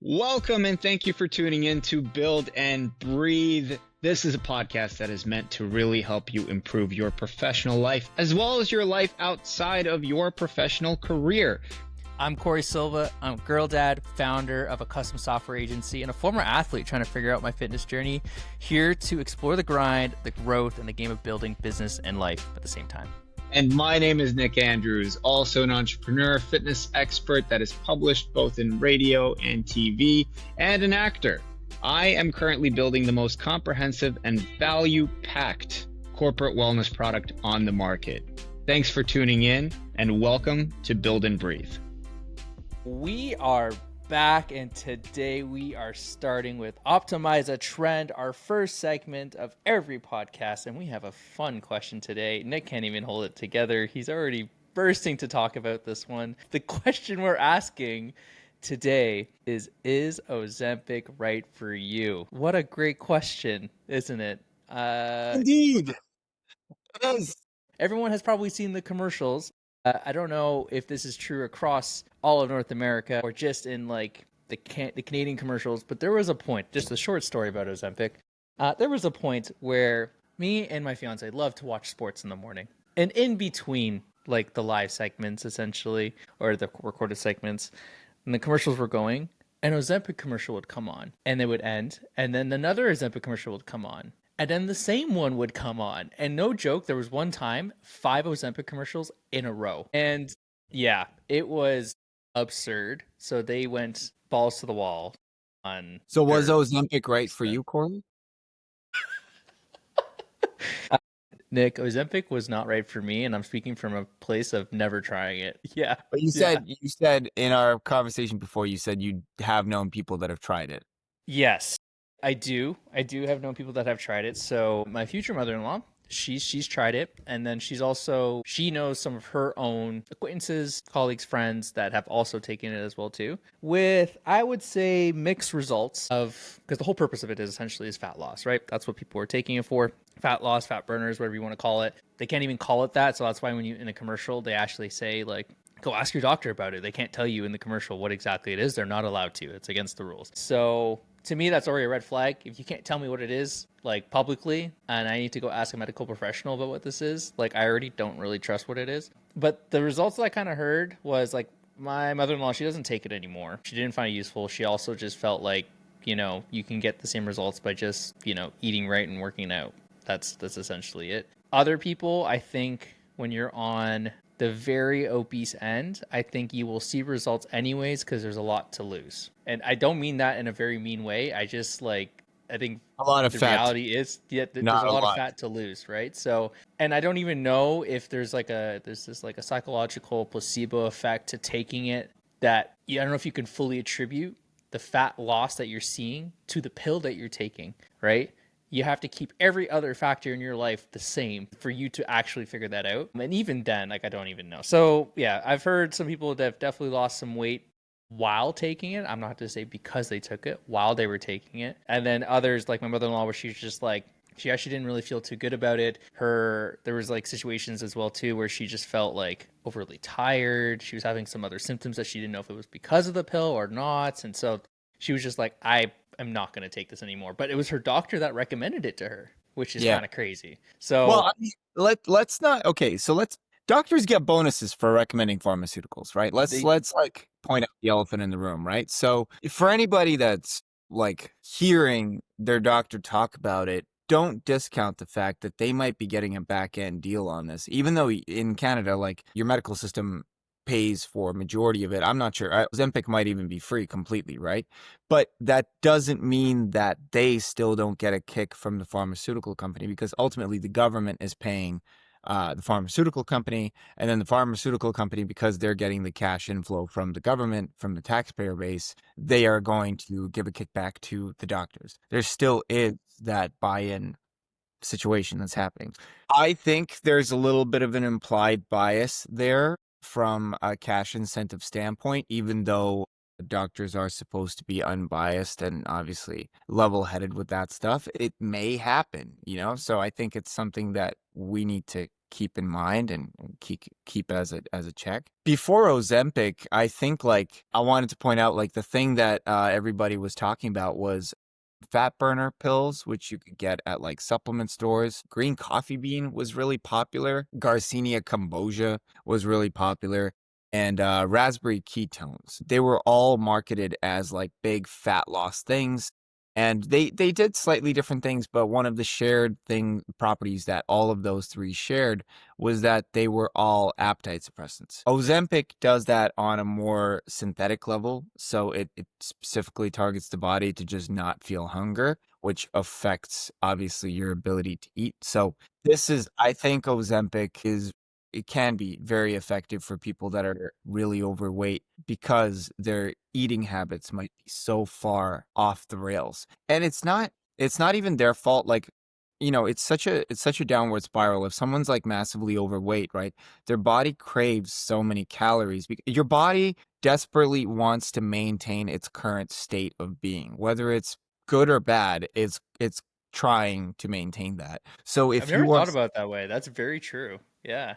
Welcome and thank you for tuning in to Build and Breathe. This is a podcast that is meant to really help you improve your professional life as well as your life outside of your professional career. I'm Corey Silva. I'm a girl dad, founder of a custom software agency, and a former athlete trying to figure out my fitness journey. Here to explore the grind, the growth, and the game of building business and life at the same time. And my name is Nik Andrews, also an entrepreneur, fitness expert that is published both in radio and TV, and an actor. I am currently building the most comprehensive and value-packed corporate wellness product on the market. Thanks for tuning in, and welcome to Build and Breathe. We are back, and today we are starting with Optimize a Trend, our first segment of every podcast, and we have a fun question today. Nik can't even hold it together. He's already bursting to talk about this one. The question we're asking today is Ozempic right for you? What a great question, isn't it? Indeed. It is. Everyone has probably seen the commercials. I don't know if this is true across all of North America or just in like the Canadian commercials, but there was a point, just a short story about Ozempic. There was a point where me and my fiance love to watch sports in the morning, and in between like the live segments essentially, or the recorded segments, and the commercials were going, an Ozempic commercial would come on and they would end, and then another Ozempic commercial would come on. And then the same one would come on. And no joke, there was one time 5 Ozempic commercials in a row. And yeah, it was absurd. So they went balls to the wall on. So was Ozempic right for you, Corey? Nik, Ozempic was not right for me, and I'm speaking from a place of never trying it. Yeah. But you said in our conversation before, you said you have known people that have tried it. Yes. I do have known people that have tried it. So my future mother-in-law, she's tried it, and then she knows some of her own acquaintances, colleagues, friends that have also taken it as well too, with, I would say, mixed results because the whole purpose of it is essentially fat loss, right? That's what people are taking it for. Fat loss, fat burners, whatever you want to call it. They can't even call it that. So that's why when you in a commercial, they actually say like, go ask your doctor about it. They can't tell you in the commercial what exactly it is. They're not allowed to. It's against the rules. So to me, that's already a red flag. If you can't tell me what it is, like publicly, and I need to go ask a medical professional about what this is, like I already don't really trust what it is. But the results that I kind of heard was like my mother-in-law, she doesn't take it anymore. She didn't find it useful. She also just felt like, you can get the same results by just, eating right and working out. That's essentially it. Other people, I think when you're on the very obese end, I think you will see results anyways because there's a lot to lose. And I don't mean that in a very mean way. I just I think a lot of the fat. reality is there's a lot of fat to lose, right? So, and I don't even know if there's this psychological placebo effect to taking it that I don't know if you can fully attribute the fat loss that you're seeing to the pill that you're taking, right? You have to keep every other factor in your life the same for you to actually figure that out. And even then, I don't even know. So yeah, I've heard some people that have definitely lost some weight while taking it. I'm not going to say because they took it, while they were taking it. And then others, like my mother-in-law, where she's just like, she actually didn't really feel too good about it. There was like situations as well too, where she just felt like overly tired. She was having some other symptoms that she didn't know if it was because of the pill or not. And so she was just like, I'm not going to take this anymore. But it was her doctor that recommended it to her, which is kind of crazy. So, well, I mean, let's not. Okay, so doctors get bonuses for recommending pharmaceuticals, right? Let's like point out the elephant in the room, right? So for anybody that's like hearing their doctor talk about it, don't discount the fact that they might be getting a back end deal on this, even though in Canada, like your medical system pays for majority of it. I'm not sure. Ozempic might even be free completely, right? But that doesn't mean that they still don't get a kick from the pharmaceutical company, because ultimately the government is paying the pharmaceutical company, and then the pharmaceutical company, because they're getting the cash inflow from the government, from the taxpayer base, they are going to give a kickback to the doctors. There still is that buy-in situation that's happening. I think there's a little bit of an implied bias there from a cash incentive standpoint, even though doctors are supposed to be unbiased and obviously level-headed with that stuff. It may happen, so I think it's something that we need to keep in mind and keep as a check. Before Ozempic, I think like I wanted to point out like the thing that everybody was talking about was fat burner pills, which you could get at like supplement stores. Green coffee bean was really popular. Garcinia cambogia was really popular. And raspberry ketones. They were all marketed as like big fat loss things. And they did slightly different things, but one of the shared thing properties that all of those three shared was that they were all appetite suppressants. Ozempic does that on a more synthetic level, so it specifically targets the body to just not feel hunger, which affects obviously your ability to eat. So I think Ozempic it can be very effective for people that are really overweight because their eating habits might be so far off the rails. And it's not even their fault. Like, it's such a downward spiral. If someone's like massively overweight, right? Their body craves so many calories. Your body desperately wants to maintain its current state of being, whether it's good or bad, it's trying to maintain that. So I've if never you thought want about it that way. That's very true. Yeah.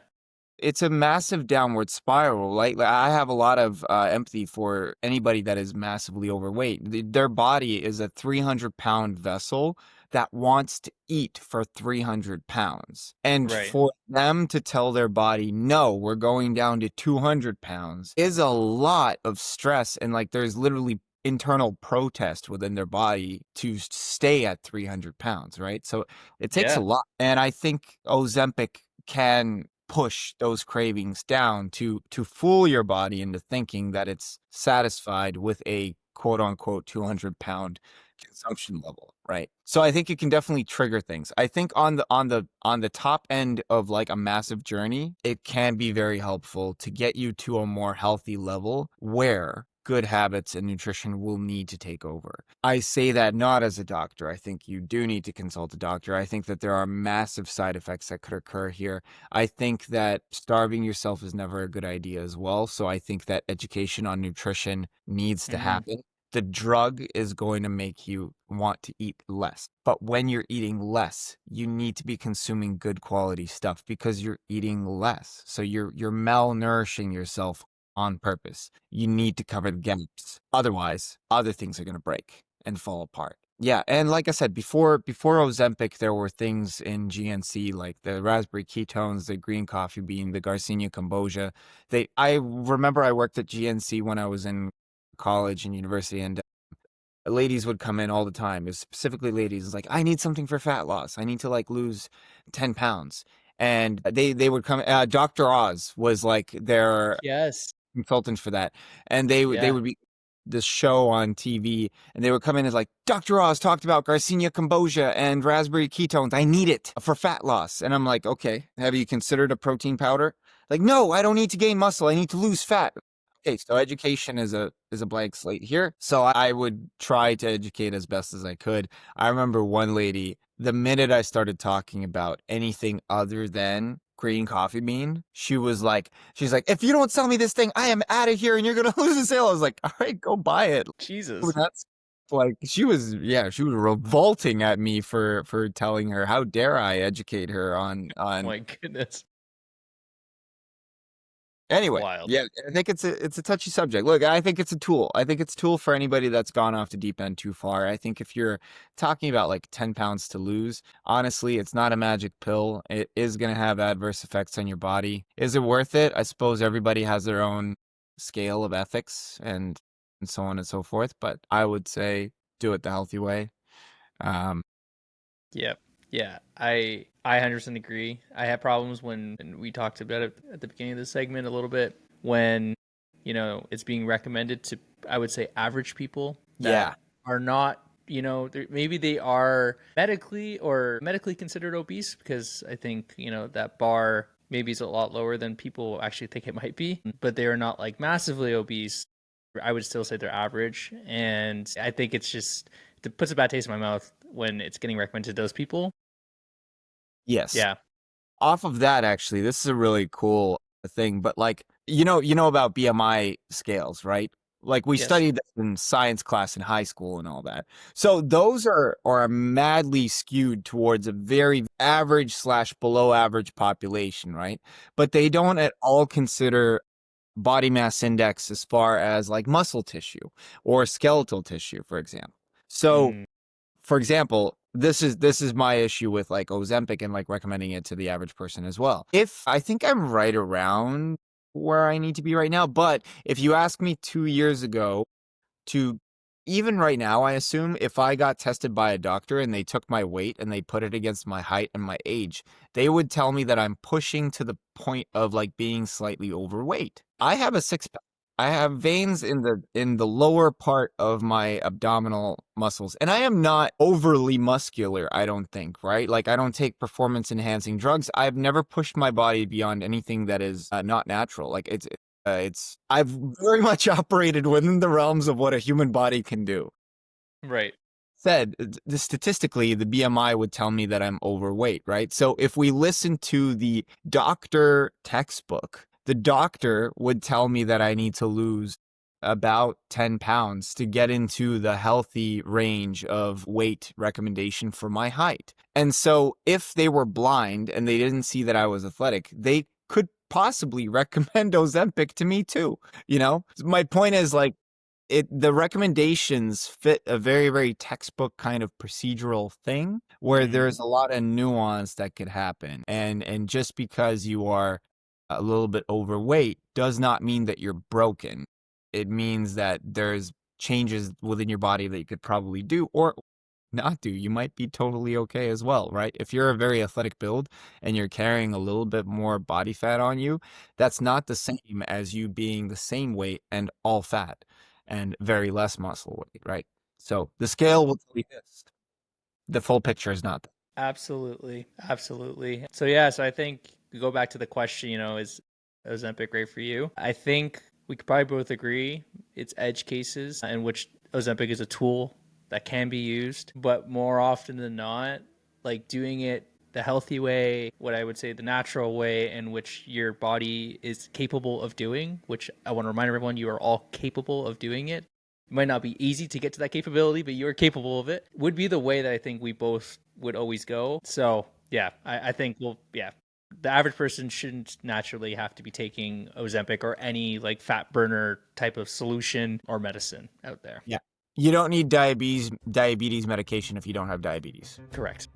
it's a massive downward spiral. Like I have a lot of empathy for anybody that is massively overweight. Their body is a 300-pound vessel that wants to eat for 300 pounds. And Right. for them to tell their body, no, we're going down to 200 pounds is a lot of stress. And like there's literally internal protest within their body to stay at 300 pounds, right? So it takes a Yeah. lot. And I think Ozempic can push those cravings down to fool your body into thinking that it's satisfied with a quote unquote 200-pound consumption level, right? So I think it can definitely trigger things. I think on the top end of like a massive journey, it can be very helpful to get you to a more healthy level where good habits and nutrition will need to take over. I say that not as a doctor. I think you do need to consult a doctor. I think that there are massive side effects that could occur here. I think that starving yourself is never a good idea as well. So I think that education on nutrition needs to Hmm. happen. The drug is going to make you want to eat less. But when you're eating less, you need to be consuming good quality stuff because you're eating less. So you're malnourishing yourself on purpose. You need to cover the gaps. Otherwise, other things are going to break and fall apart. Yeah, and like I said, before Ozempic, there were things in GNC like the raspberry ketones, the green coffee bean, the Garcinia cambogia. I remember I worked at GNC when I was in college and university, and ladies would come in all the time. It was specifically ladies. It's like, I need something for fat loss. I need to like lose 10 pounds. And they would come. Dr. Oz was like their Yes. consultant for that, and they Yeah. would be this show on TV, and they would come in as like, Dr. Oz talked about Garcinia cambogia and raspberry ketones. I need it for fat loss. And I'm like, okay, have you considered a protein powder? Like, no, I don't need to gain muscle. I need to lose fat. Okay, so education is a blank slate here. So I would try to educate as best as I could. I remember one lady, the minute I started talking about anything other than green coffee bean, she's like, if you don't sell me this thing, I am out of here and you're gonna lose the sale. I was like, all right, go buy it. Jesus. That's like she was revolting at me for telling her. How dare I educate her on Oh my goodness. Anyway, Wild. yeah, I think it's a touchy subject. Look, I think it's a tool. I think it's a tool for anybody that's gone off the deep end too far. I think if you're talking about like 10 pounds to lose, honestly, it's not a magic pill. It is going to have adverse effects on your body. Is it worth it? I suppose everybody has their own scale of ethics and so on and so forth, but I would say do it the healthy way. Yep. Yeah. I 100% agree. I had problems when and we talked about it at the beginning of the segment a little bit when it's being recommended to, I would say, average people Yeah. that are not, maybe they are medically considered obese, because I think, that bar maybe is a lot lower than people actually think it might be, but they are not like massively obese. I would still say they're average. And I think it puts a bad taste in my mouth when it's getting recommended to those people. Yes. Yeah. Off of that, actually, this is a really cool thing, but like, you know about BMI scales, right? Like we Yes. studied this in science class in high school and all that. So those are madly skewed towards a very average slash below average population, right? But they don't at all consider body mass index as far as like muscle tissue or skeletal tissue, for example. So, Mm, for example, this is my issue with like Ozempic and like recommending it to the average person as well. If I think I'm right around where I need to be right now, but if you ask me 2 years ago to even right now, I assume if I got tested by a doctor and they took my weight and they put it against my height and my age, they would tell me that I'm pushing to the point of like being slightly overweight. I have a six pack. I have veins in the lower part of my abdominal muscles, and I am not overly muscular, I don't think, right? Like I don't take performance enhancing drugs. I've never pushed my body beyond anything that is not natural. Like it's I've very much operated within the realms of what a human body can do. right. Said statistically, the BMI would tell me that I'm overweight, right? So if we listen to the doctor textbook, the doctor would tell me that I need to lose about 10 pounds to get into the healthy range of weight recommendation for my height. And so if they were blind and they didn't see that I was athletic, they could possibly recommend Ozempic to me too. You know, my point is like the recommendations fit a very, very textbook kind of procedural thing where Mm, there's a lot of nuance that could happen. And just because you are a little bit overweight does not mean that you're broken. It means that there's changes within your body that you could probably do or not do. You might be totally okay as well, right? If you're a very athletic build and you're carrying a little bit more body fat on you, that's not the same as you being the same weight and all fat and very less muscle weight, right? So the scale will tell you this. The full picture is not. absolutely. Absolutely. So yeah, so I think we go back to the question, is Ozempic great for you? I think we could probably both agree it's edge cases in which Ozempic is a tool that can be used, but more often than not, like doing it the healthy way, what I would say the natural way in which your body is capable of doing, which I want to remind everyone you are all capable of doing it. It might not be easy to get to that capability, but you're capable of it, would be the way that I think we both would always go. So yeah, I think the average person shouldn't naturally have to be taking Ozempic or any like fat burner type of solution or medicine out there. Yeah. You don't need diabetes medication if you don't have diabetes. Correct.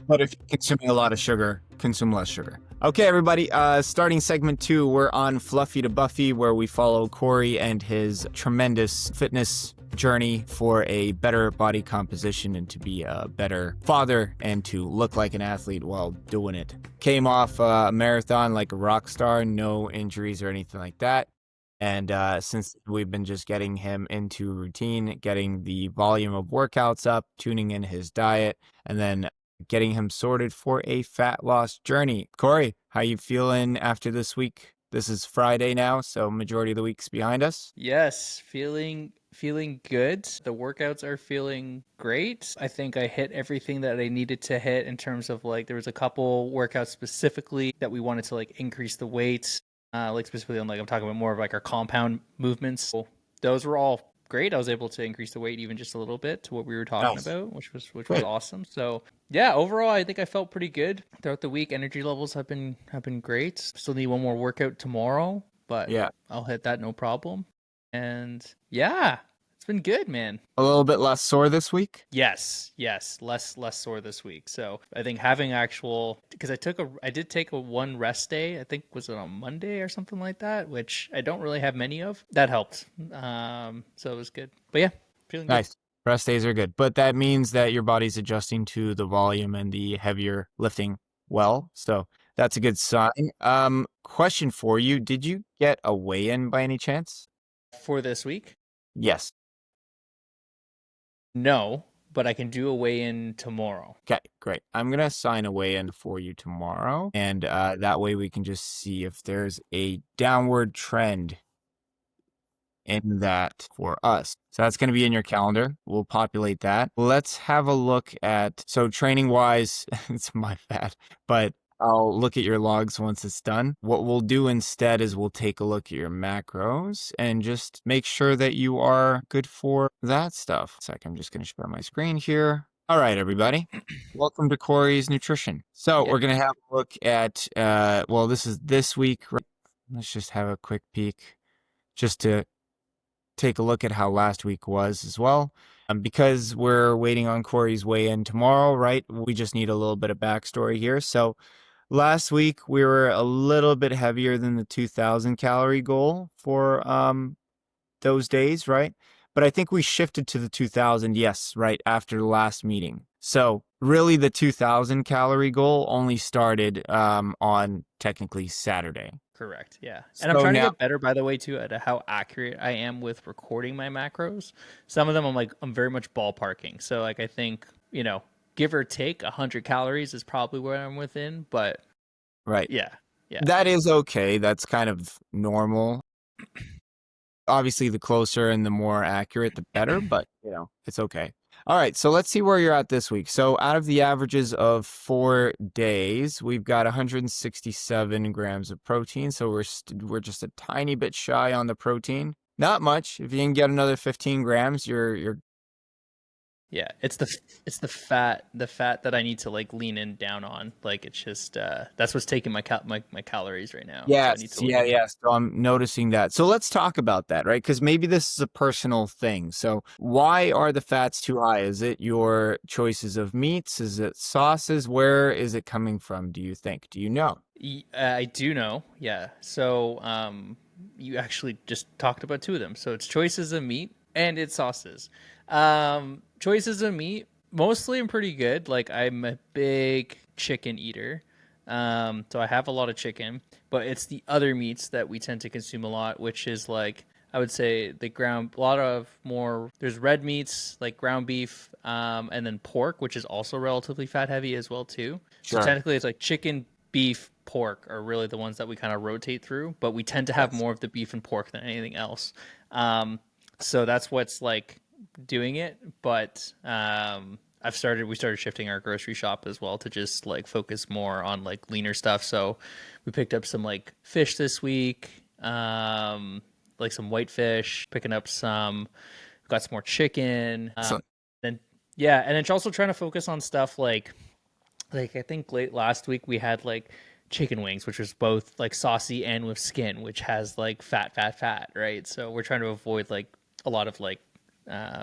But if you're consuming a lot of sugar, consume less sugar. Okay, everybody, starting segment 2, we're on Fluffy to Buffy, where we follow Cory and his tremendous fitness journey for a better body composition and to be a better father and to look like an athlete while doing it. Came off a marathon like a rock star, no injuries or anything like that. And since we've been just getting him into routine, getting the volume of workouts up, tuning in his diet, and then getting him sorted for a fat loss journey. Cory, how you feeling after this week? This is Friday now, so majority of the week's behind us. Yes, feeling good. The workouts are feeling great. I think I hit everything that I needed to hit in terms of like there was a couple workouts specifically that we wanted to like increase the weights. Like specifically on like I'm talking about more of like our compound movements. So those were all great. I was able to increase the weight even just a little bit to what we were talking Nice. about, which was Good. awesome. So yeah, overall I think I felt pretty good throughout the week. Energy levels have been great. Still need one more workout tomorrow, but Yeah. I'll hit that no problem. And yeah, it's been good, man. A little bit less sore this week? Yes, less sore this week. So I think having actual because I did take a one rest day. I think was it on Monday or something like that, which I don't really have many of. That helped. So it was good. But yeah, feeling good. Nice. Rest days are good. But that means that your body's adjusting to the volume and the heavier lifting well. So that's a good sign. Question for you. Did you get a weigh-in by any chance? For this week. Yes. No, but I can do a weigh-in tomorrow. Okay, great. I'm going to assign a weigh-in for you tomorrow. And that way we can just see if there's a downward trend in that for us. So that's going to be in your calendar. We'll populate that. Let's have a look at, so training wise, it's my bad, but I'll look at your logs once it's done. What we'll do instead is we'll take a look at your macros and just make sure that you are good for that stuff. I'm just going to share my screen here. All right, everybody. Welcome to Cory's Nutrition. So Yeah. we're going to have a look at, this is this week. Let's just have a quick peek just to take a look at how last week was as well. Because we're waiting on Cory's weigh-in tomorrow, right? We just need a little bit of backstory here. So last week we were a little bit heavier than the 2,000 calorie goal for those days, right? But I think we shifted to the 2,000, yes, right after the last meeting. So really the 2,000 calorie goal only started on technically Saturday. Correct. Yeah. And I'm So trying to now, get better, by the way, too, at how accurate I am with recording my macros. Some of them I'm very much ballparking. So like I think, give or take 100 calories is probably where I'm within, but right. yeah. Yeah. That is okay. That's kind of normal. Obviously, the closer and the more accurate, the better, but it's okay. All right, so let's see where you're at this week. So out of the averages of 4 days, we've got 167 grams of protein. So we're just a tiny bit shy on the protein. Not much. If you can get another 15 grams, you're Yeah, it's the fat that I need to like lean in down on. Like it's just that's what's taking my calories right now. So I need to Yes. So I'm noticing that. So let's talk about that, right? Because maybe this is a personal thing. So why are the fats too high? Is it your choices of meats? Is it sauces? Where is it coming from, do you think? Do you know? I do know. Yeah. So you actually just talked about two of them. So it's choices of meat and it's sauces. Choices of meat, mostly I'm pretty good. Like I'm a big chicken eater. So I have a lot of chicken, but it's the other meats that we tend to consume a lot, which is like I would say the ground a lot of more there's red meats like ground beef, and then pork, which is also relatively fat heavy as well too. So Sure. technically it's like chicken, beef, pork are really the ones that we kind of rotate through, but we tend to have Yes. more of the beef and pork than anything else. So that's what's like doing it, but we started shifting our grocery shop as well to just like focus more on like leaner stuff. So we picked up some like fish this week, like some whitefish, picking up some, got some more chicken. So Then yeah, and it's also trying to focus on stuff like I think late last week we had like chicken wings, which was both like saucy and with skin, which has like fat, right? So we're trying to avoid like a lot of like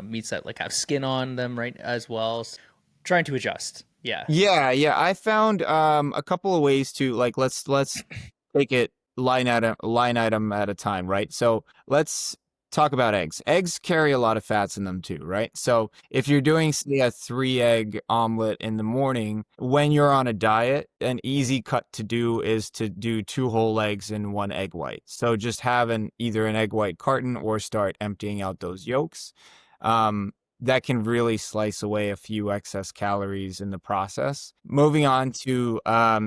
meats that like have skin on them, right? As well, so trying to adjust. Yeah. yeah. I found a couple of ways to like let's take it line item at a time, right? So let's talk about eggs. Eggs carry a lot of fats in them too, right? So if you're doing say a 3 egg omelet in the morning, when you're on a diet, an easy cut to do is to do 2 whole eggs and 1 egg white. So just have either an egg white carton or start emptying out those yolks. That can really slice away a few excess calories in the process. Moving on to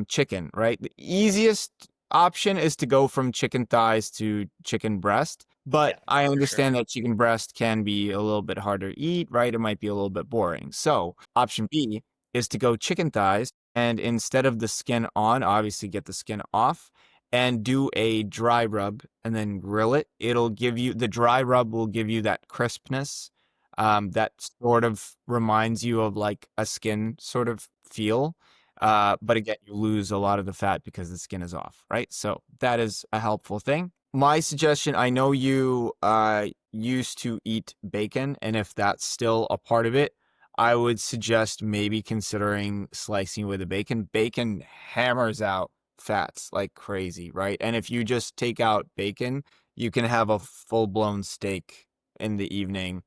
chicken, right? The easiest option is to go from chicken thighs to chicken breast. But Yeah, I for sure. understand that chicken breast can be a little bit harder to eat, right? It might be a little bit boring. So option B is to go chicken thighs and instead of the skin on, obviously get the skin off and do a dry rub and then grill it. The dry rub will give you that crispness that sort of reminds you of like a skin sort of feel. But again, you lose a lot of the fat because the skin is off, right? So that is a helpful thing. My suggestion, I know you used to eat bacon, and if that's still a part of it, I would suggest maybe considering slicing with a bacon. Bacon hammers out fats like crazy, right? And if you just take out bacon, you can have a full-blown steak in the evening,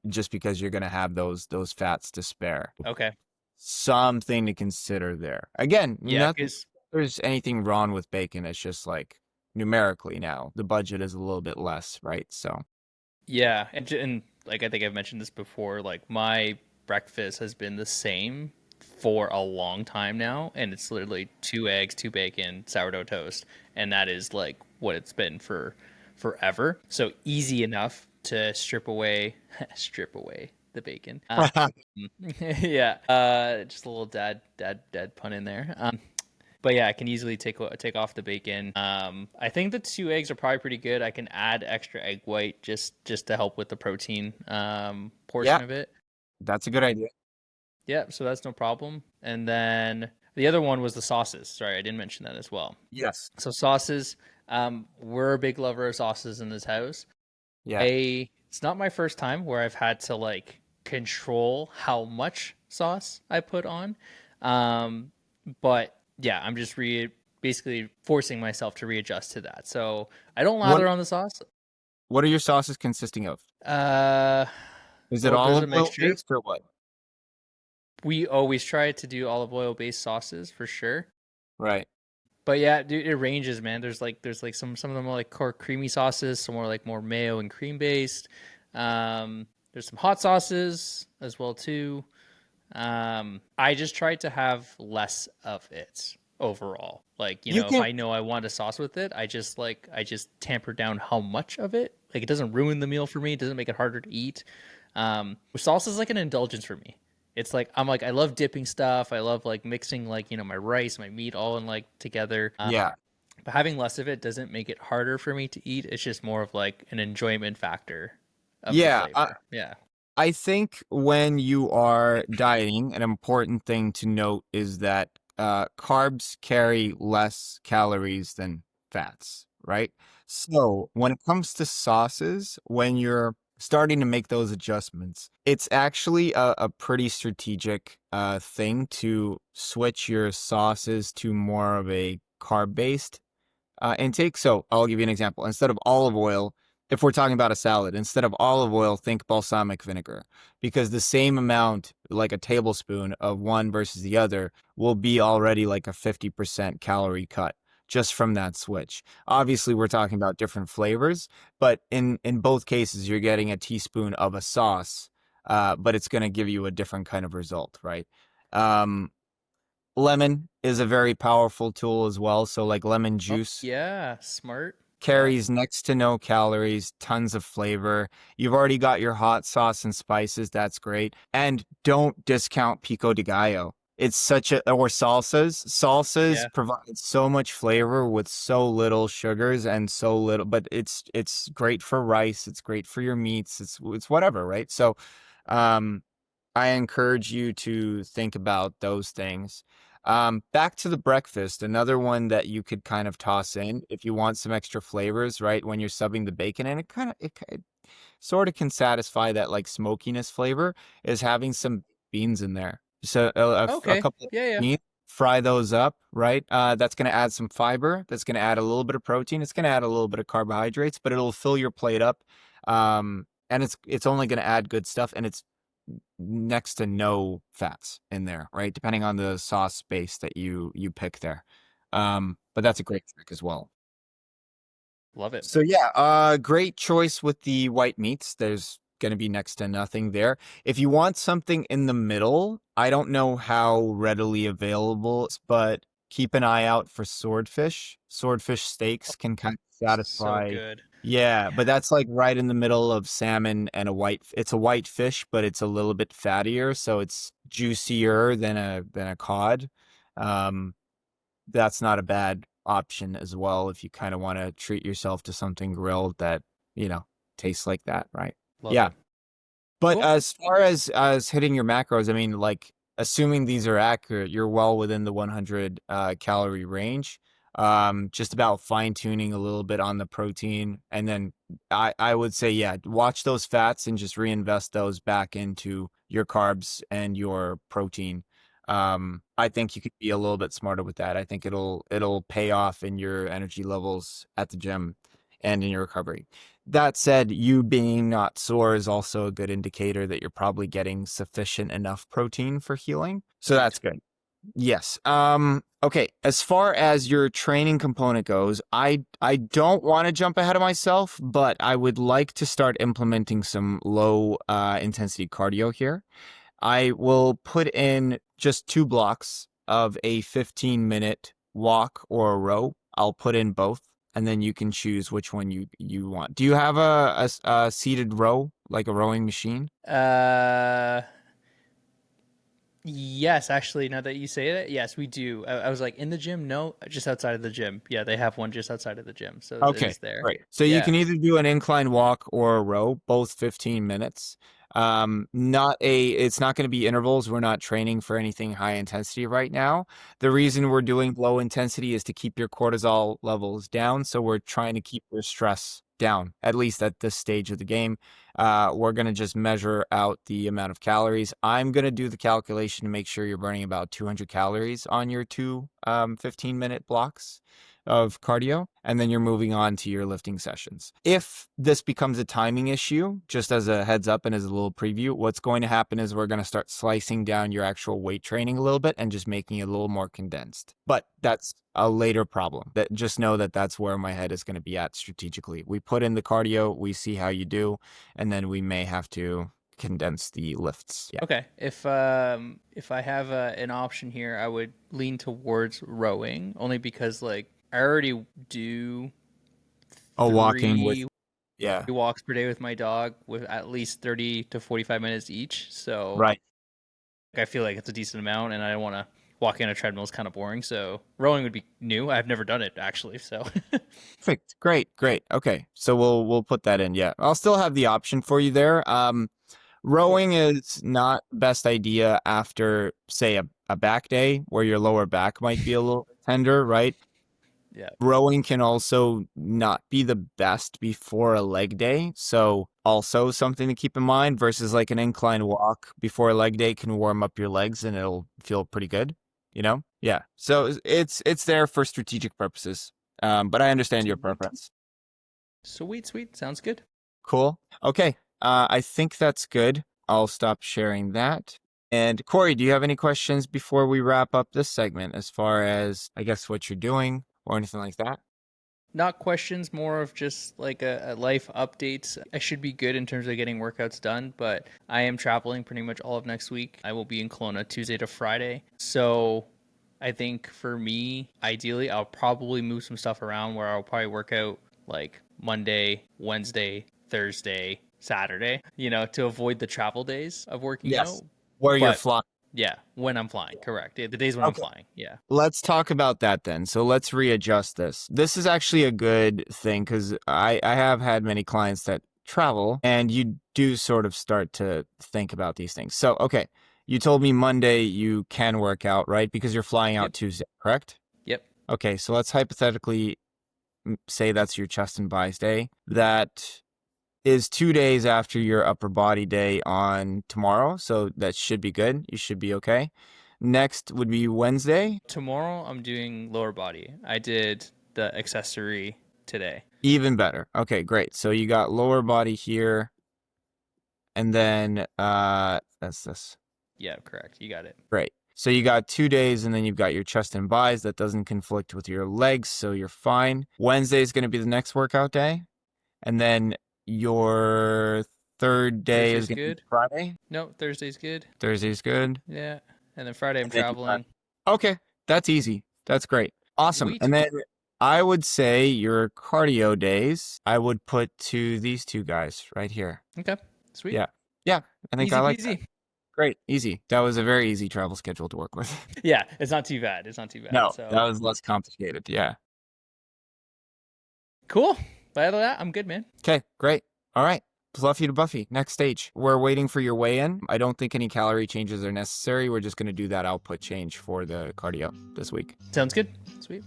just because you're gonna have those fats to spare. Okay. Something to consider there. Again, Yeah, not that because there's anything wrong with bacon. It's just like numerically now the budget is a little bit less, right? So yeah, and like I think I've mentioned this before. Like my breakfast has been the same for a long time now, and it's literally 2 eggs, 2 bacon, sourdough toast, and that is like what it's been for forever. So easy enough to strip away the bacon. Yeah, just a little dad pun in there. But yeah, I can easily take off the bacon. I think the 2 eggs are probably pretty good. I can add extra egg white just to help with the protein Yeah, portion of it. that's a good idea. Yeah, so that's no problem. And then the other one was the sauces. Sorry, I didn't mention that as well. Yes. So sauces, we're a big lover of sauces in this house. Yeah. It's not my first time where I've had to like control how much sauce I put on. But yeah, I'm just basically forcing myself to readjust to that. So I don't What lather on the sauce. What are your sauces consisting of? Uh, Is it well, there's a olive oil mixture. based or what? We always try to do olive oil based sauces for sure. Right. But yeah, dude, it ranges, man. There's like some of them are like core creamy sauces, some are like more mayo and cream based. There's some hot sauces as well too. I just try to have less of it overall. Like, You if can I know I want a sauce with it, I just tamper down how much of it. Like it doesn't ruin the meal for me, it doesn't make it harder to eat. Sauce is like an indulgence for me. It's like I love dipping stuff. I love like mixing like, my rice, my meat all in like together. yeah. But having less of it doesn't make it harder for me to eat. It's just more of like an enjoyment factor of the Yeah, flavor. Yeah. I think when you are dieting, an important thing to note is that carbs carry less calories than fats, right? So when it comes to sauces, when you're starting to make those adjustments, it's actually a pretty strategic thing to switch your sauces to more of a carb-based intake. So I'll give you an example. Instead of olive oil, if we're talking about a salad, instead of olive oil, think balsamic vinegar, because the same amount, like a tablespoon of one versus the other, will be already like a 50% calorie cut just from that switch. Obviously, we're talking about different flavors, but in both cases, you're getting a teaspoon of a sauce, but it's going to give you a different kind of result, right? Um, Lemon is a very powerful tool as well. So like lemon Oh, juice yeah, smart. Yeah. carries next to no calories, tons of flavor. You've already got your hot sauce and spices. That's great. And don't discount pico de gallo. It's such a, or salsas. Salsas Yeah. provide so much flavor with so little sugars and so little, but it's great for rice. It's great for your meats. It's whatever, right? So, um, I encourage you to think about those things. Back to the breakfast, another one that you could kind of toss in if you want some extra flavors, right? When you're subbing the bacon, and it sort of can satisfy that like smokiness flavor, is having some beans in there. So a Okay. couple of Yeah, yeah. beans, fry those up, right? That's going to add some fiber. That's going to add a little bit of protein. It's going to add a little bit of carbohydrates, but it'll fill your plate up. And it's only going to add good stuff, and it's next to no fats in there, right? Depending on the sauce base that you pick there. But that's a great trick as well. Love it. So yeah, great choice with the white meats. There's going to be next to nothing there. If you want something in the middle, I don't know how readily available, but keep an eye out for swordfish. Swordfish steaks can kind of So satisfy. good. Yeah, Yeah. but that's like right in the middle of salmon and it's a white fish, but it's a little bit fattier, so it's juicier than a cod. Um, that's not a bad option as well if you kind of want to treat yourself to something grilled that, you know, tastes like that, right? Love Yeah. it. But Cool. as far as hitting your macros, I mean, like assuming these are accurate, you're well within the 100 calorie range. Just about fine tuning a little bit on the protein, and then I would say, yeah, watch those fats and just reinvest those back into your carbs and your protein. I think you could be a little bit smarter with that. I think it'll pay off in your energy levels at the gym and in your recovery. That said, you being not sore is also a good indicator that you're probably getting sufficient enough protein for healing. So Sweet. that's good. Yes. Okay. As far as your training component goes, I don't want to jump ahead of myself, but I would like to start implementing some low intensity cardio here. I will put in just 2 blocks of a 15-minute walk or a row. I'll put in both, and then you can choose which one you want. Do you have a seated row, like a rowing machine? Uh, Yes, actually, now that you say it, yes, we do. I was like, in the gym? No, just outside of the gym. Yeah, they have one just outside of the gym, so it Okay, is there. great. So you Yeah. can either do an incline walk or a row, both 15 minutes. It's not going to be intervals. We're not training for anything high intensity right now. The reason we're doing low intensity is to keep your cortisol levels down. So we're trying to keep your stress down, at least at this stage of the game. We're going to just measure out the amount of calories. I'm going to do the calculation to make sure you're burning about 200 calories on your two 15-minute blocks of cardio, and then you're moving on to your lifting sessions. If this becomes a timing issue, just as a heads up and as a little preview, what's going to happen is we're going to start slicing down your actual weight training a little bit and just making it a little more condensed. But that's a later problem. That just know that that's where my head is going to be at strategically. We put in the cardio, we see how you do, and then we may have to condense the lifts. Yeah. Okay. If I have an option here, I would lean towards rowing, only because like I already do Oh, walking with, 3 yeah, walks per day with my dog with at least 30 to 45 minutes each. So right. I feel like it's a decent amount, and I don't want to walk in a treadmill is kind of boring. So rowing would be new. I've never done it actually. So Perfect. Great. Okay. So we'll put that in. Yeah. I'll still have the option for you there. cool. Rowing is not best idea after, say, a back day where your lower back might be a little tender, right? Yeah. Rowing can also not be the best before a leg day. So also something to keep in mind versus like an incline walk before a leg day can warm up your legs and it'll feel pretty good, you know? Yeah. So it's there for strategic purposes. But I understand your Sweet. preference. Sweet. Sounds good. Cool. Okay. I think that's good. I'll stop sharing that. And Cory, do you have any questions before we wrap up this segment as far as, I guess, what you're doing or anything like that? Not questions, more of just like a life update. I should be good in terms of getting workouts done, but I am traveling pretty much all of next week. I will be in Kelowna Tuesday to Friday. So I think for me, ideally, I'll probably move some stuff around where I'll probably work out like Monday, Wednesday, Thursday, Saturday, to avoid the travel days of working Yes. out. Where you're But flying. yeah, when I'm flying, correct. The days when I'm Okay. flying. Yeah. Let's talk about that then. So let's readjust this. This is actually a good thing because I have had many clients that travel and you do sort of start to think about these things. So, okay, you told me Monday you can work out, right? Because you're flying out Yep. Tuesday, correct? Yep. Okay, so let's hypothetically say that's your chest and buys day. That is 2 days after your upper body day on tomorrow. So that should be good. You should be okay. Next would be Wednesday. Tomorrow I'm doing lower body. I did the accessory today. Even better. Okay, great. So you got lower body here, and then that's this. Yeah, correct. You got it. Great. So you got 2 days, and then you've got your chest and buys. That doesn't conflict with your legs, so you're fine. Wednesday is going to be the next workout day, and then your third day is Thursday's going to be good. Friday. No, Thursday's good. Thursday's good. Yeah. And then Friday I'm And then you got- traveling. Okay, that's easy. That's great. Awesome. Sweet. And then I would say your cardio days, I would put to these two guys right here. Okay. Sweet. Yeah. Yeah. I think Easy I like that. peasy. Great. Easy. That was a very easy travel schedule to work with. Yeah, it's not too bad. It's not too bad. No, So that was less complicated. Yeah. cool. By that, I'm good, man. Okay, great. All right. Fluffy to Buffy. Next stage. We're waiting for your weigh-in. I don't think any calorie changes are necessary. We're just going to do that output change for the cardio this week. Sounds good. Sweet.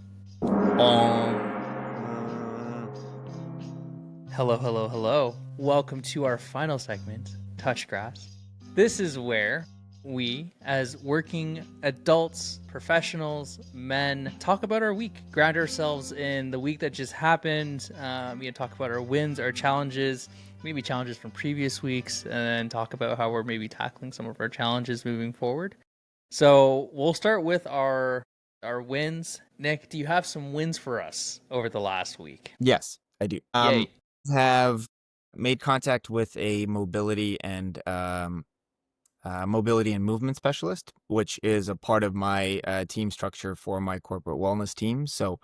Hello. Welcome to our final segment, Touch Grass. This is where we, as working adults, professionals, men, talk about our week, ground ourselves in the week that just happened, talk about our wins, our challenges, maybe challenges from previous weeks, and then talk about how we're maybe tackling some of our challenges moving forward. So we'll start with our wins. Nik, do you have some wins for us over the last week? Yes, I do. Yay. Have made contact with a mobility and movement specialist, which is a part of my team structure for my corporate wellness team. So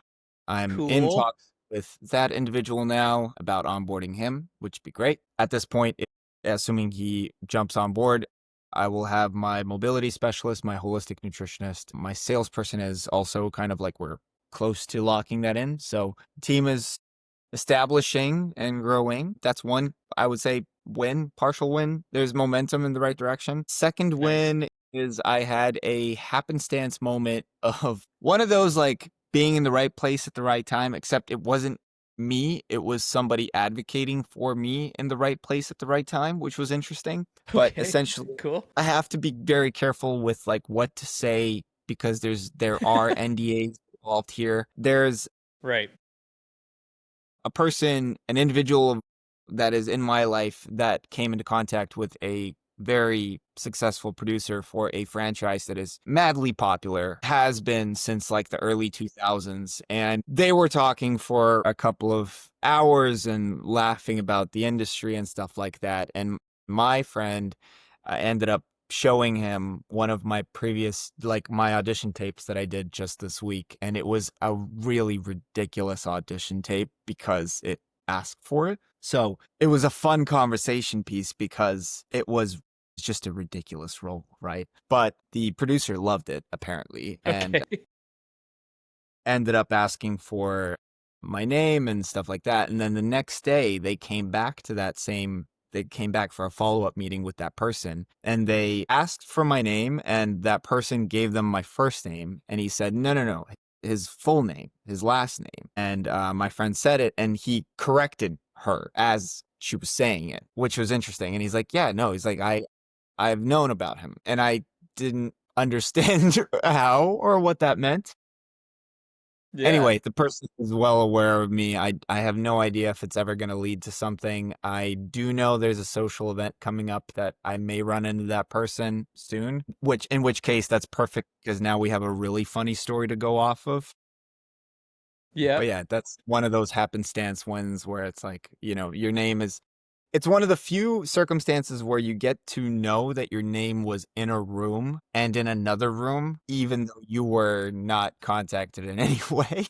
I'm in Cool. talks with that individual now about onboarding him, which would be great. At this point, assuming he jumps on board, I will have my mobility specialist, my holistic nutritionist. My salesperson is also kind of like we're close to locking that in. So team is establishing and growing. That's one, I would say, win, partial win. There's momentum in the right direction. Second win is I had a happenstance moment of one of those like being in the right place at the right time, except it wasn't me. It was somebody advocating for me in the right place at the right time, which was interesting. But essentially, cool. I have to be very careful with like what to say because there are NDAs involved here. There's Right. a person, an individual that is in my life that came into contact with a very successful producer for a franchise that is madly popular, has been since like the early 2000s. And they were talking for a couple of hours and laughing about the industry and stuff like that. And my friend ended up showing him one of my previous, like my audition tapes that I did just this week. And it was a really ridiculous audition tape because it asked for it. So it was a fun conversation piece because it was just a ridiculous role, right? But the producer loved it, apparently, and ended up asking for my name and stuff like that. And then the next day they came back for a follow-up meeting with that person, and they asked for my name, and that person gave them my first name, and he said, no, his full name, his last name. And my friend said it, and he corrected her as she was saying it, which was interesting. And he's like, yeah, no, he's like, I've known about him, and I didn't understand how or what that meant. Yeah. Anyway, the person is well aware of me. I have no idea if it's ever going to lead to something. I do know there's a social event coming up that I may run into that person soon, in which case that's perfect because now we have a really funny story to go off of. Yeah. But yeah, that's one of those happenstance wins where it's like, your name is, it's one of the few circumstances where you get to know that your name was in a room and in another room, even though you were not contacted in any way.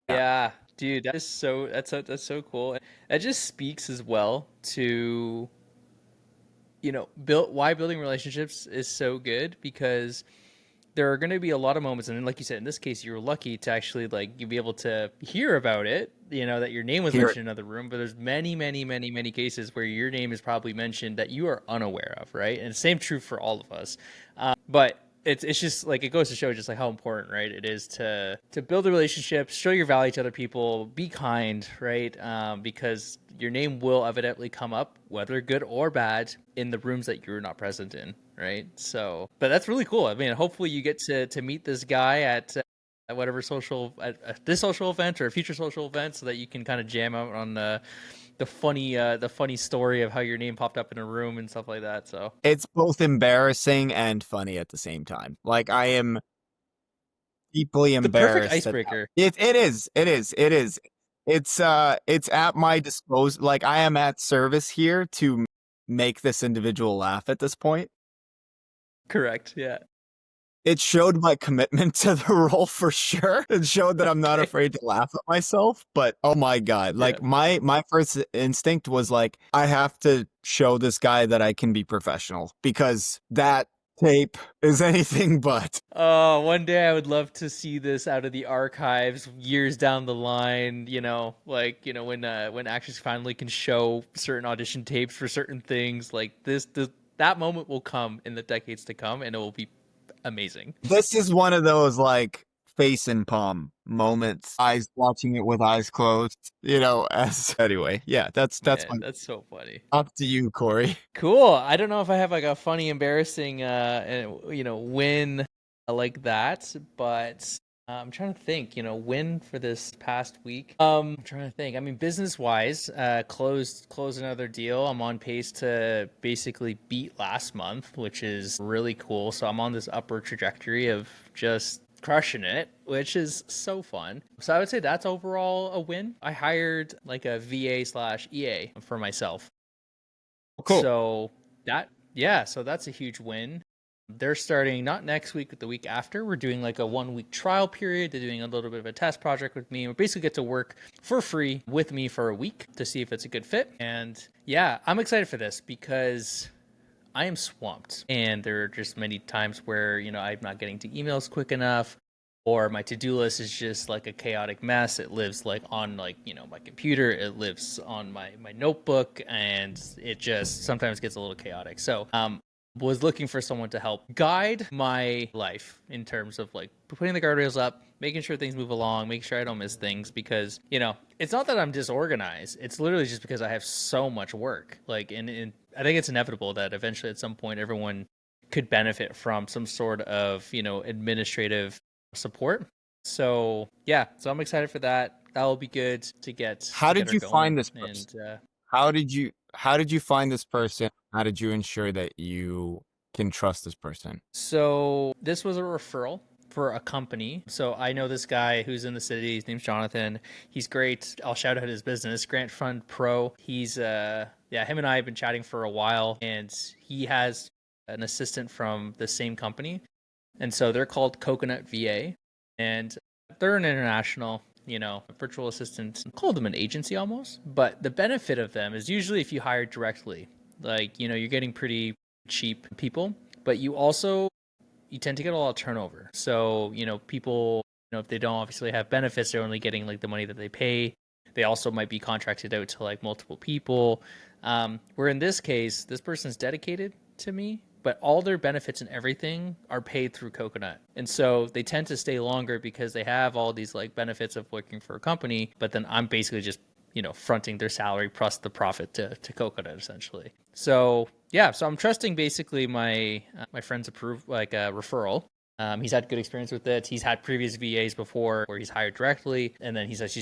Yeah, dude, that's so cool. That just speaks as well to why building relationships is so good because there are going to be a lot of moments, and like you said, in this case, you were lucky to actually like you be able to hear about it. That your name was mentioned in another room, but there's many, many, many, many cases where your name is probably mentioned that you are unaware of, right? And the same true for all of us. But it's just like it goes to show just like how important, right, it is to build a relationship, show your value to other people, be kind, right? Because your name will evidently come up, whether good or bad, in the rooms that you're not present in, right? So, but that's really cool. I mean, hopefully you get to meet this guy at whatever at this social event or a future social event, so that you can kind of jam out on the funny story of how your name popped up in a room and stuff like that. So It's both embarrassing and funny at the same time. Like I am deeply the perfect embarrassed that icebreaker. it is. It's at my disposal. Like I am at service here to make this individual laugh at this point. Correct. Yeah. It showed my commitment to the role for sure. It showed that I'm not afraid to laugh at myself. But oh my God, like my first instinct was like, I have to show this guy that I can be professional because that tape is anything but. Oh, one day I would love to see this out of the archives years down the line, when actors finally can show certain audition tapes for certain things like this that moment will come in the decades to come, and it will be amazing. This is one of those like face and palm moments. Eyes watching it with eyes closed, as anyway, yeah, that's Man, that's so funny. up to you, Corey. Cool. I don't know if I have like a funny, embarrassing, win like that, but I'm trying to think, win for this past week. I'm trying to think. I mean, business wise, closed another deal. I'm on pace to basically beat last month, which is really cool. So I'm on this upward trajectory of just crushing it, which is so fun. So I would say that's overall a win. I hired like a VA/EA for myself. Cool. So so that's a huge win. They're starting not next week, but the week after. We're doing like a 1 week trial period. They're doing a little bit of a test project with me. We basically get to work for free with me for a week to see if it's a good fit. And yeah, I'm excited for this because I am swamped, and there are just many times where, I'm not getting to emails quick enough, or my to-do list is just like a chaotic mess. It lives like on like, my computer, it lives on my notebook, and it just sometimes gets a little chaotic. So, was looking for someone to help guide my life in terms of like putting the guardrails up, making sure things move along, making sure I don't miss things, because, it's not that I'm disorganized. It's literally just because I have so much work. Like, and I think it's inevitable that eventually at some point everyone could benefit from some sort of, administrative support. So yeah, so I'm excited for that. That will be good to get. How to did get her you going. find this person? How did you find this person? How did you ensure that you can trust this person? So this was a referral for a company. So I know this guy who's in the city. His name's Jonathan. He's great. I'll shout out his business, Grant Fund Pro. He's him and I have been chatting for a while, and he has an assistant from the same company. And so they're called Coconut VA, and they're an international, virtual assistant. Call them an agency almost. But the benefit of them is usually if you hire directly, like, you're getting pretty cheap people, but you tend to get a lot of turnover. So, people, if they don't obviously have benefits, they're only getting like the money that they pay. They also might be contracted out to like multiple people. Where in this case, this person's dedicated to me, but all their benefits and everything are paid through Coconut. And so they tend to stay longer because they have all these like benefits of working for a company, but then I'm basically just, fronting their salary plus the profit to Coconut essentially. So yeah, so I'm trusting basically my friend's referral. He's had good experience with it. He's had previous VAs before where he's hired directly, and then he says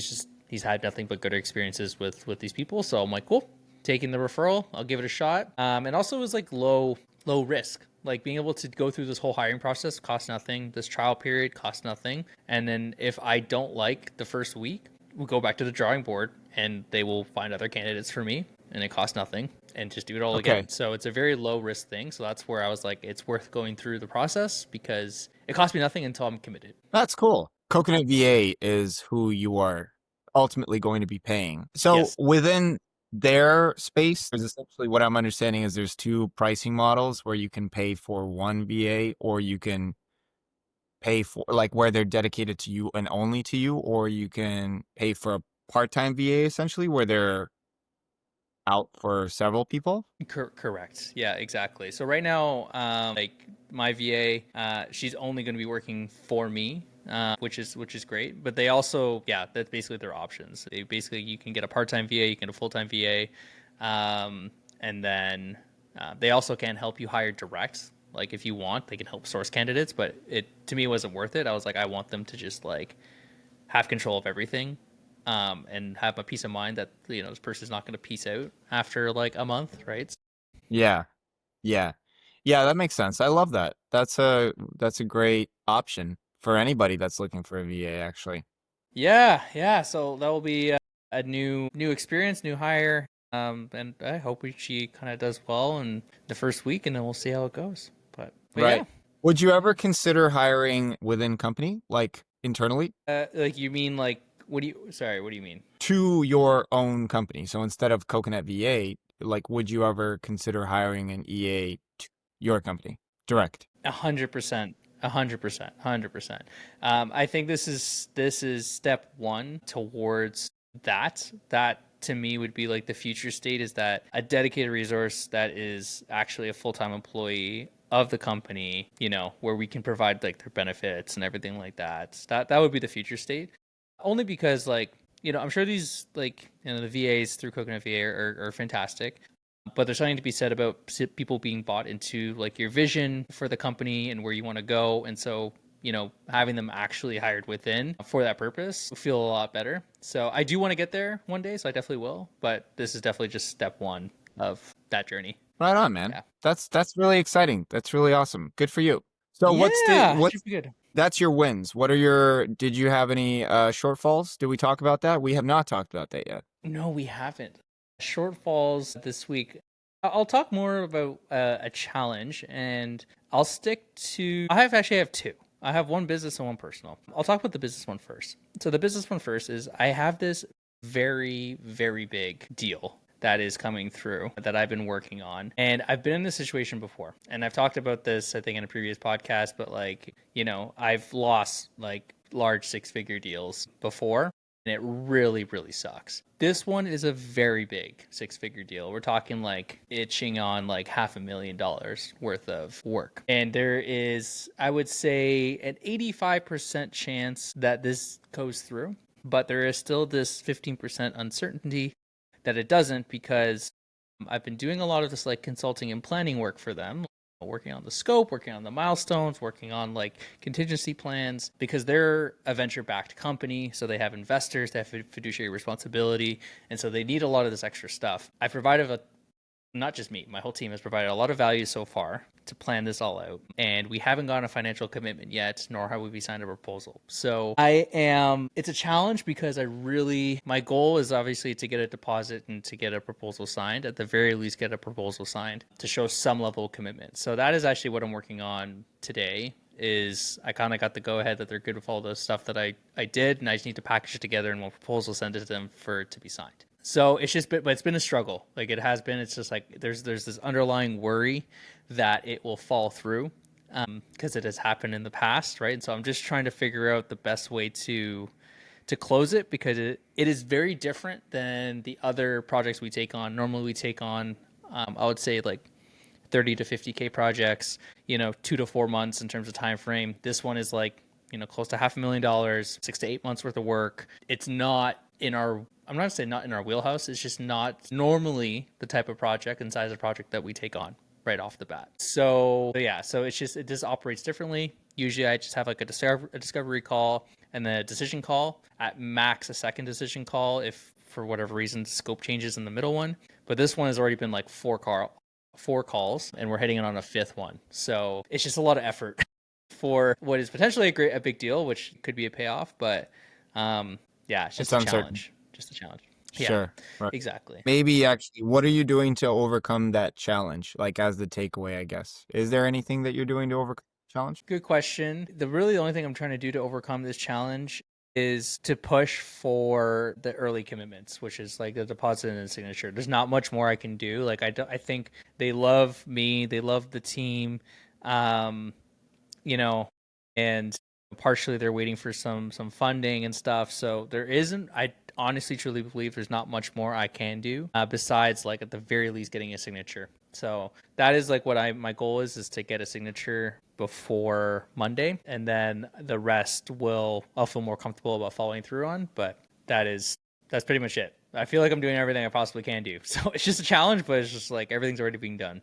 he's had nothing but good experiences with these people. So I'm like, cool, taking the referral, I'll give it a shot. And also it was like low risk. Like being able to go through this whole hiring process costs nothing. This trial period costs nothing. And then if I don't like the first week, we'll go back to the drawing board and they will find other candidates for me, and it costs nothing, and just do it all again. So it's a very low risk thing. So that's where I was like, it's worth going through the process because it costs me nothing until I'm committed. That's cool. Coconut VA is who you are ultimately going to be paying. So Yes. within their space, there's essentially what I'm understanding is there's two pricing models where you can pay for one VA, or you can pay for like where they're dedicated to you and only to you, or you can pay for a part-time VA essentially where they're out for several people. Correct. Yeah, exactly. So right now, like my VA, she's only going to be working for me, which is great. But they also, yeah, that's basically their options. They basically, you can get a part-time VA, you can get a full-time VA, and then they also can help you hire direct. Like if you want, they can help source candidates. But it to me wasn't worth it. I was like, I want them to just like have control of everything. And have a peace of mind that this person's not going to peace out after like a month, right? Yeah. Yeah. Yeah, that makes sense. I love that. That's a great option for anybody that's looking for a VA actually. Yeah. So that will be a new experience, new hire. And I hope she kind of does well in the first week, and then we'll see how it goes. But Right. yeah. Would you ever consider hiring within company, like internally, Like you mean like what do you mean? to your own company? So instead of Coconut VA, like would you ever consider hiring an EA to your company direct? 100%. 100%. 100%. I think this is step one towards that. That to me would be like the future state, is that a dedicated resource that is actually a full-time employee of the company, where we can provide like their benefits and everything like that. That would be the future state. Only because like, I'm sure these like, the VAs through Coconut VA are fantastic. But there's something to be said about people being bought into like your vision for the company and where you want to go. And so, having them actually hired within for that purpose will feel a lot better. So I do want to get there one day. So I definitely will. But this is definitely just step one of that journey. Right on, man. Yeah. That's really exciting. That's really awesome. Good for you. So Yeah. what's Should be good. that's your wins. Did you have any shortfalls? Did we talk about that? We have not talked about that yet. No, we haven't. Shortfalls this week. I'll talk more about a challenge, and I'll stick to. I have two. I have one business and one personal. I'll talk about the business one first. So the business one first is I have this very, very big deal that is coming through that I've been working on. And I've been in this situation before. And I've talked about this, I think, in a previous podcast, but like, I've lost like large 6-figure deals before. And it really, really sucks. This one is a very big 6-figure deal. We're talking like itching on like $500,000 worth of work. And there is, I would say, an 85% chance that this goes through, but there is still this 15% uncertainty that it doesn't, because I've been doing a lot of this like consulting and planning work for them, working on the scope, working on the milestones, working on like contingency plans, because they're a venture-backed company. So they have investors, they have fiduciary responsibility. And so they need a lot of this extra stuff. I provided not just me, my whole team has provided a lot of value so far to plan this all out. And we haven't gotten a financial commitment yet, nor have we signed a proposal. So it's a challenge, because my goal is obviously to get a deposit and to get a proposal signed, at the very least get a proposal signed to show some level of commitment. So that is actually what I'm working on today. Is I kind of got the go ahead that they're good with all the stuff that I did, and I just need to package it together in one proposal, send it to them for it to be signed. So it's been a struggle. Like it has been. It's just like there's this underlying worry that it will fall through, because it has happened in the past, right? And so I'm just trying to figure out the best way to close it, because it is very different than the other projects we take on. Normally we take on, I would say like 30 to 50K projects, 2 to 4 months in terms of time frame. This one is like, close to $500,000, 6 to 8 months worth of work. It's not in our, I'm not gonna say not in our wheelhouse. It's just not normally the type of project and size of project that we take on right off the bat. So it just operates differently. Usually I just have like a discovery call and then a decision call, at max a second decision call if for whatever reason scope changes in the middle one. But this one has already been like four calls, and we're heading on a fifth one. So it's just a lot of effort for what is potentially a big deal, which could be a payoff. But it's just a challenge. Just a challenge. Yeah, sure. Right. Exactly. Maybe actually, what are you doing to overcome that challenge? Like as the takeaway, I guess. Is there anything that you're doing to overcome the challenge? Good question. The only thing I'm trying to do to overcome this challenge is to push for the early commitments, which is like the deposit and the signature. There's not much more I can do. Like I think they love me, they love the team, and partially they're waiting for some funding and stuff. So there isn't. I honestly truly believe there's not much more I can do besides like at the very least getting a signature. So that is like what my goal is to get a signature before Monday, and then the rest I'll feel more comfortable about following through on. But that's pretty much it. I feel like I'm doing everything I possibly can do. So it's just a challenge, but it's just like everything's already being done.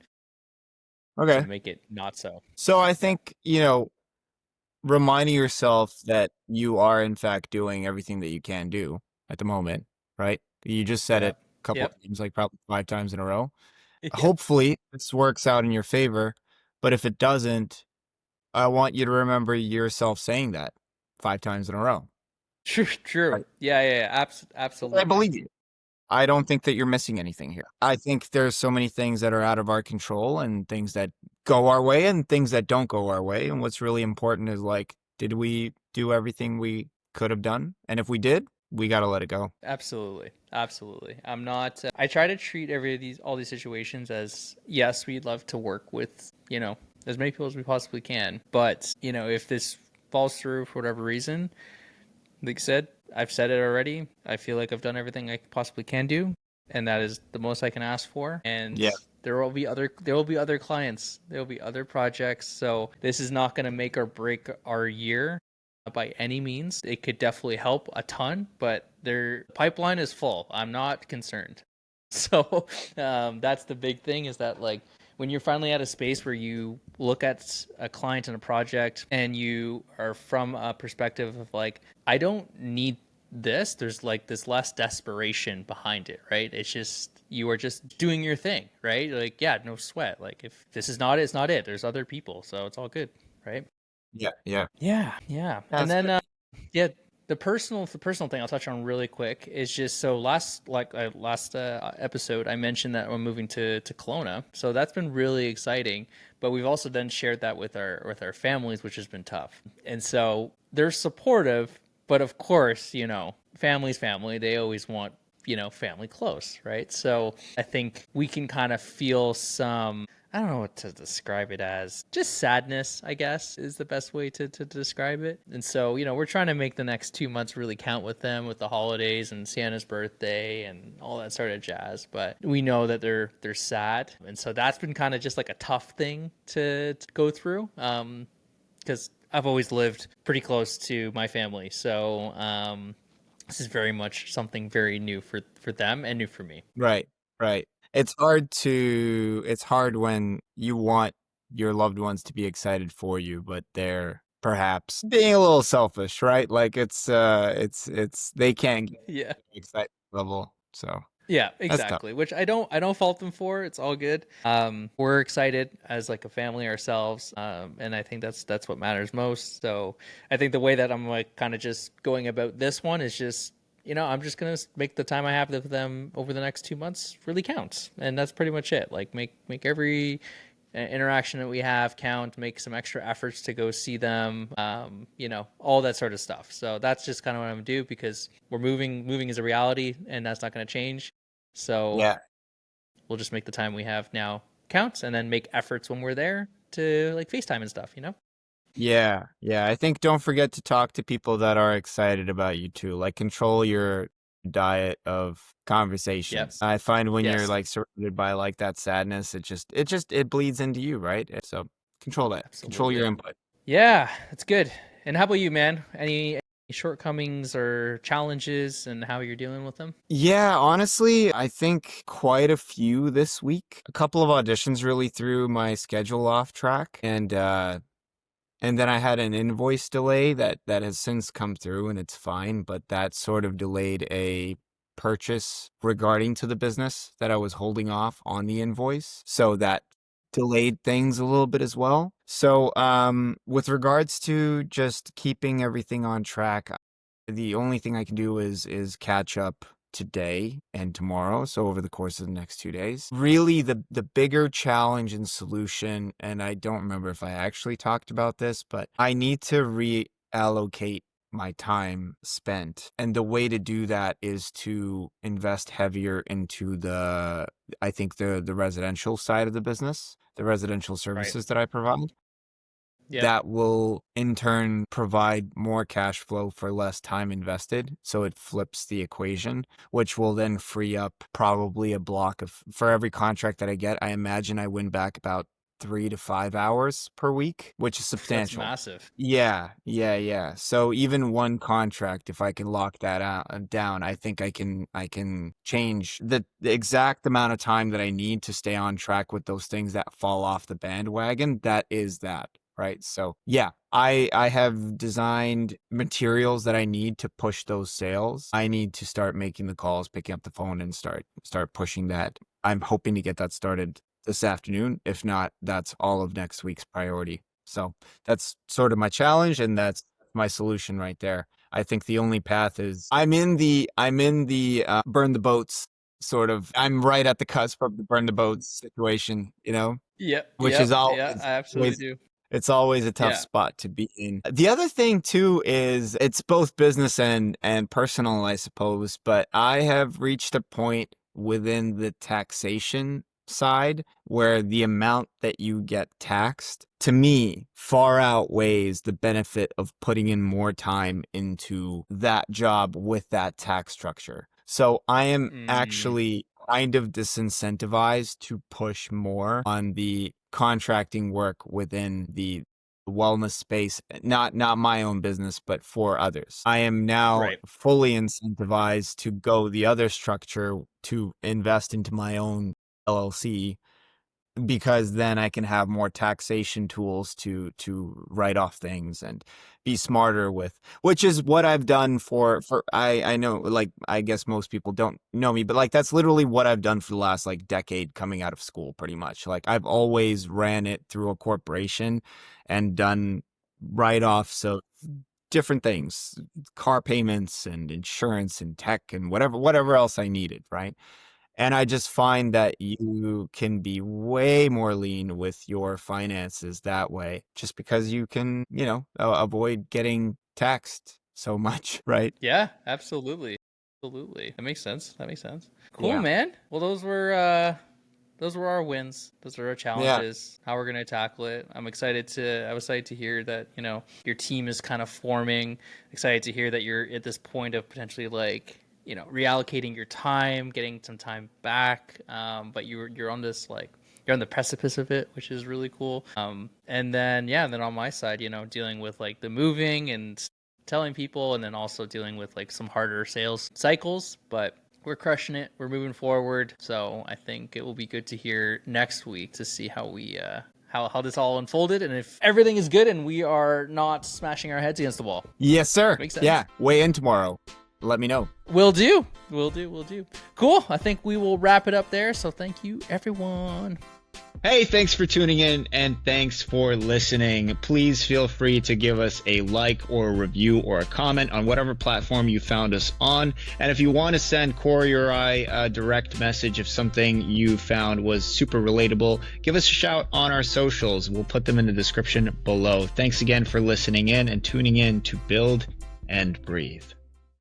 Okay. To make it not so. So I think, reminding yourself that you are in fact doing everything that you can do at the moment, right? You just said it a couple of times, like probably 5 times in a row. Hopefully this works out in your favor, but if it doesn't, I want you to remember yourself saying that 5 times in a row. True. Right? Yeah. Absolutely. I believe you. I don't think that you're missing anything here. I think there's so many things that are out of our control, and things that go our way and things that don't go our way. And what's really important is like, did we do everything we could have done? And if we did, we got to let it go. Absolutely. I'm not, I try to treat all these situations as, yes, we'd love to work with, as many people as we possibly can. But, if this falls through for whatever reason, like I said, I've said it already. I feel like I've done everything I possibly can do, and that is the most I can ask for. And there will be other clients, there will be other projects. So this is not going to make or break our year by any means. It could definitely help a ton, but their pipeline is full. I'm not concerned. So that's the big thing, is that like when you're finally at a space where you look at a client and a project and you are from a perspective of like, I don't need this, there's like this less desperation behind it, right? It's just, you are just doing your thing, right? Like, yeah, no sweat. Like if this is not it, it's not it. There's other people, so it's all good, right? Yeah. And then the personal thing I'll touch on really quick is just, so last episode I mentioned that we're moving to Kelowna, so that's been really exciting. But we've also then shared that with our families, which has been tough. And so they're supportive, but of course, family's family. They always want family close, right? So I think we can kind of feel some, I don't know what to describe it as, just sadness, I guess, is the best way to describe it. And so, we're trying to make the next 2 months really count with them, with the holidays and Sienna's birthday and all that sort of jazz. But we know that they're sad. And so that's been kind of just like a tough thing to go through. Because I've always lived pretty close to my family. So this is very much something very new for them and new for me. Right, right. It's hard when you want your loved ones to be excited for you, but they're perhaps being a little selfish, right? Like it's they can't get Yeah. to the excitement level. So Yeah, that's tough. exactly. Which I don't fault them for. It's all good. We're excited as like a family ourselves, and I think that's what matters most. So I think the way that I'm like kind of just going about this one is just I'm just gonna make the time I have with them over the next 2 months really count, and that's pretty much it. Like make every interaction that we have count, make some extra efforts to go see them, all that sort of stuff. So that's just kind of what I'm gonna do because we're moving is a reality and that's not going to change. So Yeah. we'll just make the time we have now count and then make efforts when we're there to like FaceTime and stuff, Yeah, yeah. I think don't forget to talk to people that are excited about you too. Like control your diet of conversations. Yep. I find when you're Yes. like surrounded by like that sadness, it bleeds into you, right? So control that. Control your Absolutely. input. Yeah, that's good. And how about you, man? Any shortcomings or challenges and how you're dealing with them? Yeah, honestly, I think quite a few this week. A couple of auditions really threw my schedule off track, and then I had an invoice delay that has since come through and it's fine, but that sort of delayed a purchase regarding to the business that I was holding off on the invoice. So that delayed things a little bit as well. So with regards to just keeping everything on track, the only thing I can do is catch up today and tomorrow, so over the course of the next 2 days. Really, the bigger challenge and solution, and I don't remember if I actually talked about this, but I need to reallocate my time spent. And the way to do that is to invest heavier into I think the residential side of the business, the residential Right. services that I provide Yep. that will in turn provide more cash flow for less time invested. So it flips the equation, which will then free up probably a block of, for every contract that I get, I imagine I win back about 3 to 5 hours per week, which is That's substantial. massive. Yeah, yeah, yeah. So even one contract, if I can lock that down, I think I can change the exact amount of time that I need to stay on track with those things that fall off the bandwagon. That is that. Right. So yeah, I have designed materials that I need to push those sales. I need to start making the calls, picking up the phone and start pushing that. I'm hoping to get that started this afternoon. If not, that's all of next week's priority. So that's sort of my challenge and that's my solution right there. I think the only path is I'm in the burn the boats sort of. I'm right at the cusp of the burn the boats situation, Yep. which is Yeah, I absolutely always do. it's always a tough Yeah. spot to be in. The other thing too is it's both business and personal, I suppose, but I have reached a point within the taxation side where the amount that you get taxed to me far outweighs the benefit of putting in more time into that job with that tax structure. So I am Mm, actually kind of disincentivized to push more on the contracting work within the wellness space, not my own business, but for others. I am now right. fully incentivized to go the other structure to invest into my own LLC because then I can have more taxation tools to write off things and be smarter with, which is what I've done for I know, like, I guess most people don't know me, but like that's literally what I've done for the last like decade coming out of school pretty much. Like I've always ran it through a corporation and done write-offs of different things, car payments and insurance and tech and whatever else I needed, right? And I just find that you can be way more lean with your finances that way, just because you can, avoid getting taxed so much, right? Yeah, absolutely. Absolutely. That makes sense. Cool, Yeah. man. Well, those were our wins. Those are our challenges. How we're gonna tackle it. I was excited to hear that, your team is kind of forming. Excited to hear that you're at this point of potentially reallocating your time, getting some time back. But you're on this you're on the precipice of it, which is really cool. And then on my side, dealing with the moving and telling people, and then also dealing with some harder sales cycles, but we're crushing it. We're moving forward. So I think it will be good to hear next week to see how we how this all unfolded, and if everything is good and we are not smashing our heads against the wall. Yes, sir. Makes sense. Yeah, weigh in tomorrow. Let me know. Will do. Cool. I think we will wrap it up there. So thank you, everyone. Hey, thanks for tuning in and thanks for listening. Please feel free to give us a like or a review or a comment on whatever platform you found us on. And if you want to send Cory or I a direct message if something you found was super relatable, give us a shout on our socials. We'll put them in the description below. Thanks again for listening in and tuning in to Build and Breathe.